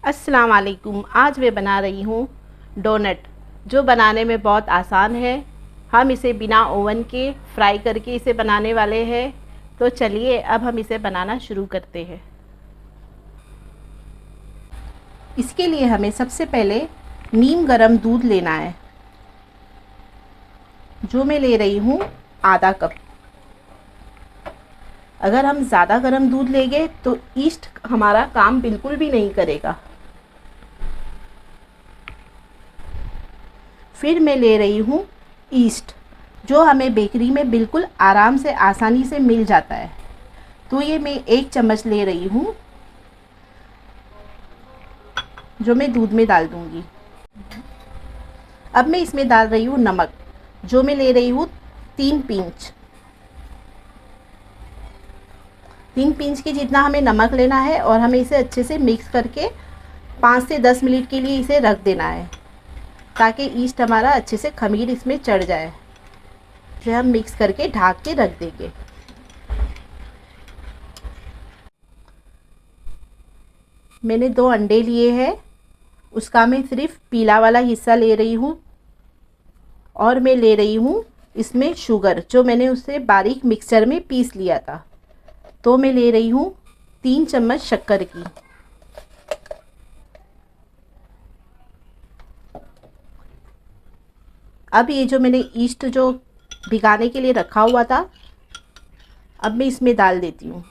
अस्सलाम वालेकुम। आज मैं बना रही हूँ डोनट, जो बनाने में बहुत आसान है। हम इसे बिना ओवन के फ्राई करके इसे बनाने वाले हैं। तो चलिए अब हम इसे बनाना शुरू करते हैं। इसके लिए हमें सबसे पहले नीम गर्म दूध लेना है, जो मैं ले रही हूँ आधा कप। अगर हम ज़्यादा गर्म दूध लेंगे तो ईस्ट हमारा काम बिल्कुल भी नहीं करेगा। फिर मैं ले रही हूँ ईस्ट, जो हमें बेकरी में बिल्कुल आराम से आसानी से मिल जाता है। तो ये मैं 1 चम्मच ले रही हूँ, जो मैं दूध में डाल दूँगी। अब मैं इसमें डाल रही हूँ नमक, जो मैं ले रही हूँ 3 पिंच। 3 पिंच के जितना हमें नमक लेना है और हमें इसे अच्छे से मिक्स करके 5 से 10 मिनट के लिए इसे रख देना है, ताकि ईस्ट हमारा अच्छे से खमीर इसमें चढ़ जाए। फिर हम मिक्स करके ढक के रख देंगे। मैंने 2 अंडे लिए हैं, उसका मैं सिर्फ पीला वाला हिस्सा ले रही हूँ। और मैं ले रही हूँ इसमें शुगर, जो मैंने उसे बारीक मिक्सचर में पीस लिया था। तो मैं ले रही हूँ 3 चम्मच शक्कर की। अब ये जो मैंने ईस्ट जो भिगाने के लिए रखा हुआ था, अब मैं इसमें डाल देती हूँ।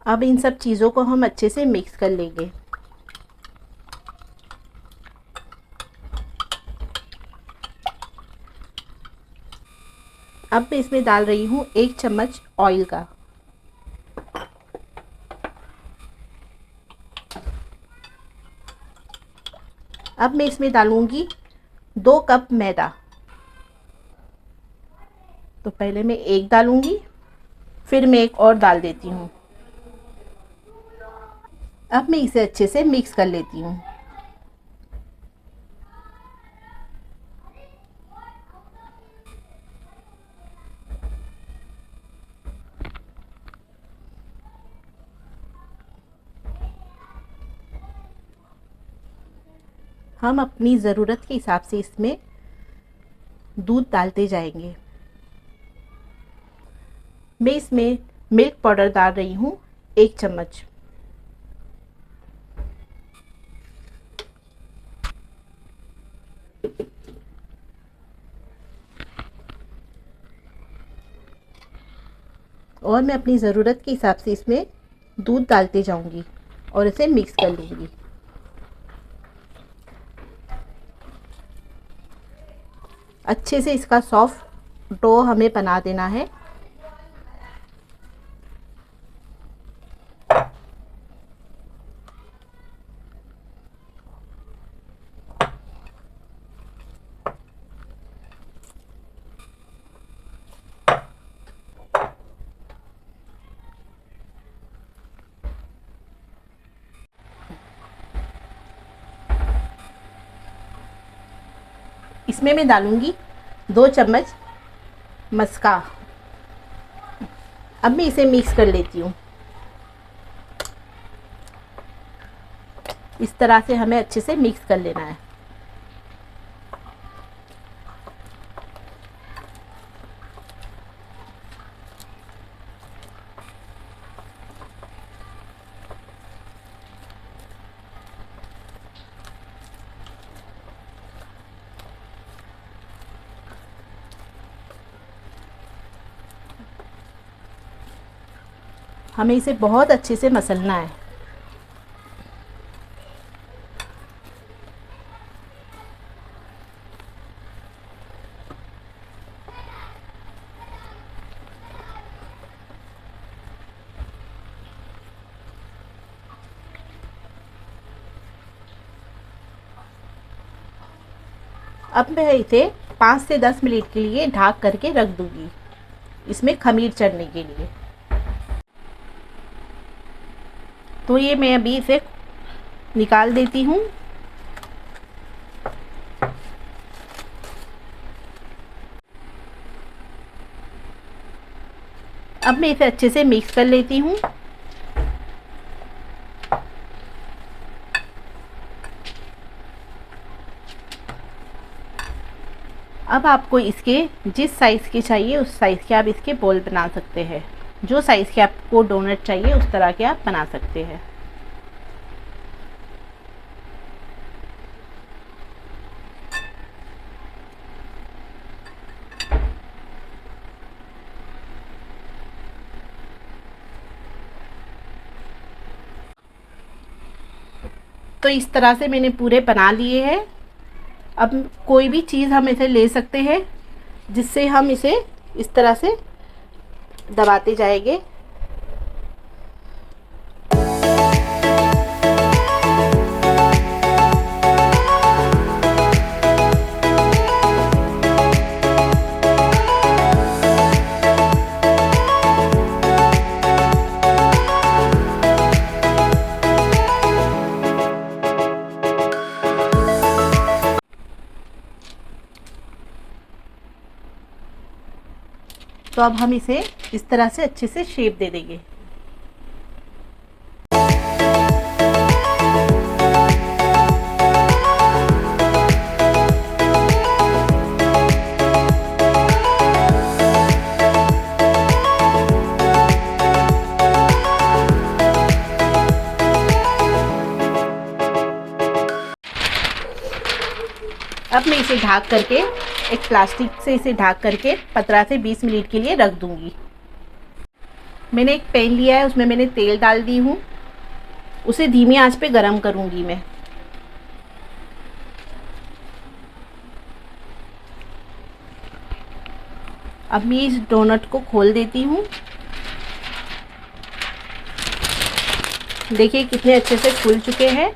अब इन सब चीज़ों को हम अच्छे से मिक्स कर लेंगे। अब मैं इसमें डाल रही हूँ 1 चम्मच ऑयल का। अब मैं इसमें डालूँगी 2 कप मैदा। तो पहले मैं 1 डालूँगी, फिर मैं 1 और डाल देती हूँ। अब मैं इसे अच्छे से मिक्स कर लेती हूँ। हम अपनी ज़रूरत के हिसाब से इसमें दूध डालते जाएंगे। मैं इसमें मिल्क पाउडर डाल रही हूँ 1 चम्मच। और मैं अपनी ज़रूरत के हिसाब से इसमें दूध डालते जाऊंगी और इसे मिक्स कर लूँगी। अच्छे से इसका सॉफ्ट डो हमें बना देना है। इसमें मैं डालूँगी 2 चम्मच मस्का। अब मैं इसे मिक्स कर लेती हूँ। इस तरह से हमें अच्छे से मिक्स कर लेना है। हमें इसे बहुत अच्छे से मसलना है। अब मैं इसे 5 से 10 मिनट के लिए ढक करके रख दूँगी, इसमें खमीर चढ़ने के लिए। तो ये मैं अभी इसे निकाल देती हूँ। अब मैं इसे अच्छे से मिक्स कर लेती हूँ। अब आपको इसके जिस साइज़ के चाहिए उस साइज़ के आप इसके बॉल बना सकते हैं। जो साइज़ के आपको डोनट चाहिए उस तरह के आप बना सकते हैं। तो इस तरह से मैंने पूरे बना लिए हैं। अब कोई भी चीज़ हम इसे ले सकते हैं जिससे हम इसे इस तरह से दबाते जाएंगे। तो अब हम इसे इस तरह से अच्छे से शेप दे देंगे। अब मैं इसे ढक करके एक प्लास्टिक से इसे ढक करके 15 से 20 मिनट के लिए रख दूंगी। मैंने एक पैन लिया है, उसमें मैंने तेल डाल दी हूँ। उसे धीमी आंच पे गरम करूंगी मैं। अब मैं इस डोनट को खोल देती हूँ। देखिए कितने अच्छे से फूल चुके हैं।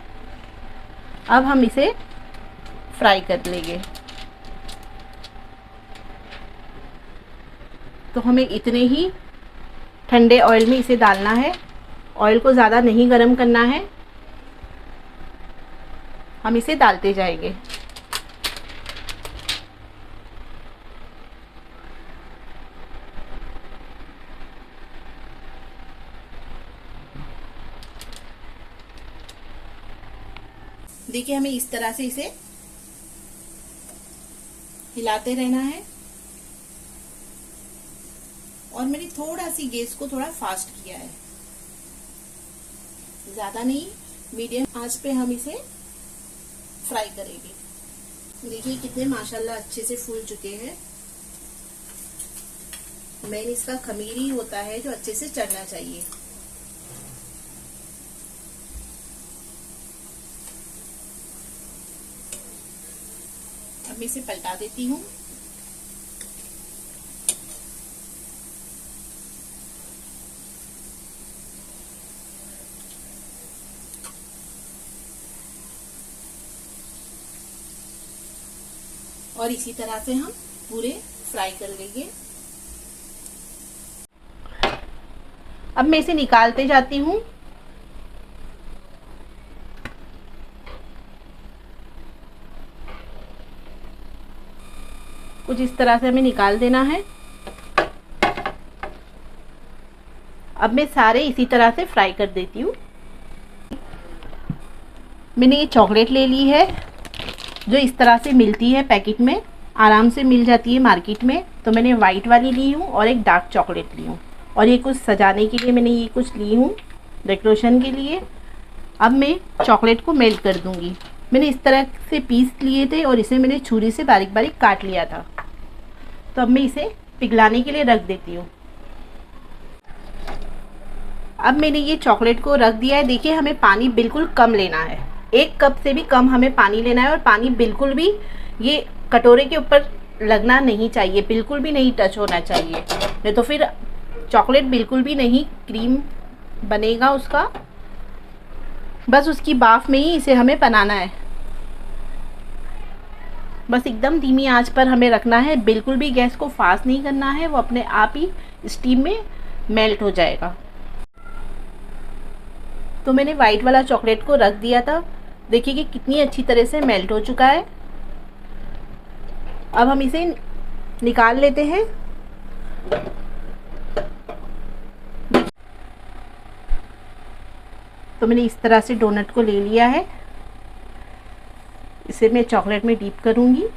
अब हम इसे फ्राई कर लेंगे। तो हमें इतने ही ठंडे ऑयल में इसे डालना है। ऑयल को ज़्यादा नहीं गरम करना है। हम इसे डालते जाएंगे। देखिए हमें इस तरह से इसे हिलाते रहना है। और मैंने थोड़ा सी गैस को थोड़ा फास्ट किया है, ज्यादा नहीं, मीडियम आंच पे हम इसे फ्राई करेंगे। देखिए कितने माशाल्लाह अच्छे से फूल चुके हैं। मेन इसका खमीर ही होता है जो अच्छे से चढ़ना चाहिए। अब मैं इसे पलटा देती हूँ। और इसी तरह से हम पूरे फ्राई कर लेंगे। अब मैं इसे निकालते जाती हूँ। कुछ इस तरह से हमें निकाल देना है। अब मैं सारे इसी तरह से फ्राई कर देती हूँ। मैंने ये चॉकलेट ले ली है जो इस तरह से मिलती है पैकेट में, आराम से मिल जाती है मार्केट में। तो मैंने वाइट वाली ली हूँ और एक डार्क चॉकलेट ली हूँ। और ये कुछ सजाने के लिए मैंने ये कुछ ली हूँ, डेकोरेशन के लिए। अब मैं चॉकलेट को मेल्ट कर दूँगी। मैंने इस तरह से पीस लिए थे और इसे मैंने छुरी से बारीक बारीक काट लिया था। तो अब मैं इसे पिघलाने के लिए रख देती हूँ। अब मैंने ये चॉकलेट को रख दिया है। देखिए हमें पानी बिल्कुल कम लेना है, 1 कप से भी कम हमें पानी लेना है। और पानी बिल्कुल भी ये कटोरे के ऊपर लगना नहीं चाहिए, बिल्कुल भी नहीं टच होना चाहिए, नहीं तो फिर चॉकलेट बिल्कुल भी नहीं क्रीम बनेगा उसका। बस उसकी भाप में ही इसे हमें बनाना है। बस एकदम धीमी आंच पर हमें रखना है, बिल्कुल भी गैस को फास्ट नहीं करना है, वो अपने आप ही स्टीम में मेल्ट हो जाएगा। तो मैंने वाइट वाला चॉकलेट को रख दिया था। देखिए कि कितनी अच्छी तरह से मेल्ट हो चुका है। अब हम इसे निकाल लेते हैं। तो मैंने इस तरह से डोनट को ले लिया है। इसे मैं चॉकलेट में डीप करूँगी।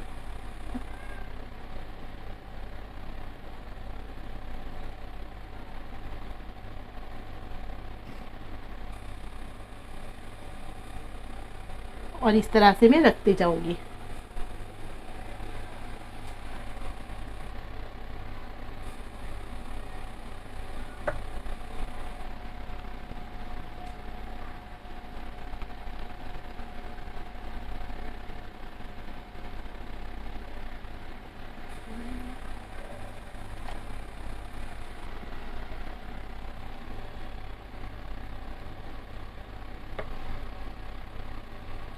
और इस तरह से मैं रखते जाऊँगी।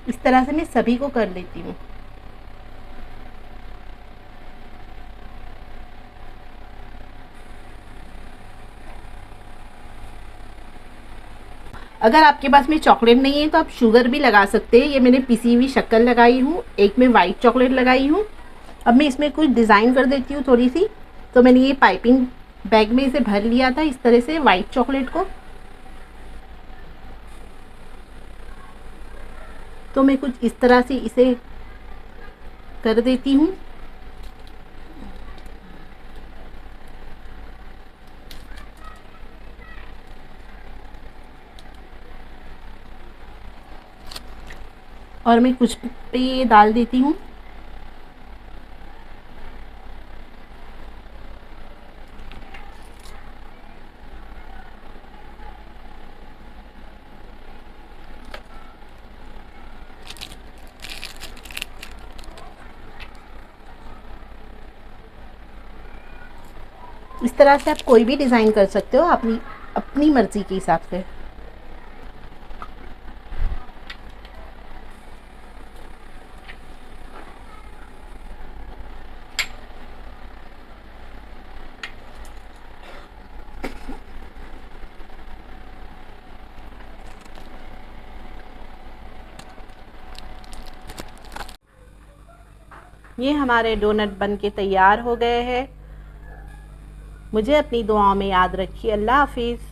इस तरह से मैं सभी को कर लेती हूँ। अगर आपके पास में चॉकलेट नहीं है तो आप शुगर भी लगा सकते हैं। ये मैंने पिसी हुई शक्कर लगाई हूँ, एक में वाइट चॉकलेट लगाई हूँ। अब मैं इसमें कुछ डिज़ाइन कर देती हूँ थोड़ी सी। तो मैंने ये पाइपिंग बैग में इसे भर लिया था इस तरह से वाइट चॉकलेट को। तो मैं कुछ इस तरह से इसे कर देती हूँ। और मैं कुछ पे ये डाल देती हूँ। इस तरह से आप कोई भी डिज़ाइन कर सकते हो अपनी अपनी मर्ज़ी के हिसाब से। ये हमारे डोनट बन के तैयार हो गए हैं। मुझे अपनी दुआओं में याद रखिए। अल्लाह हाफिज़।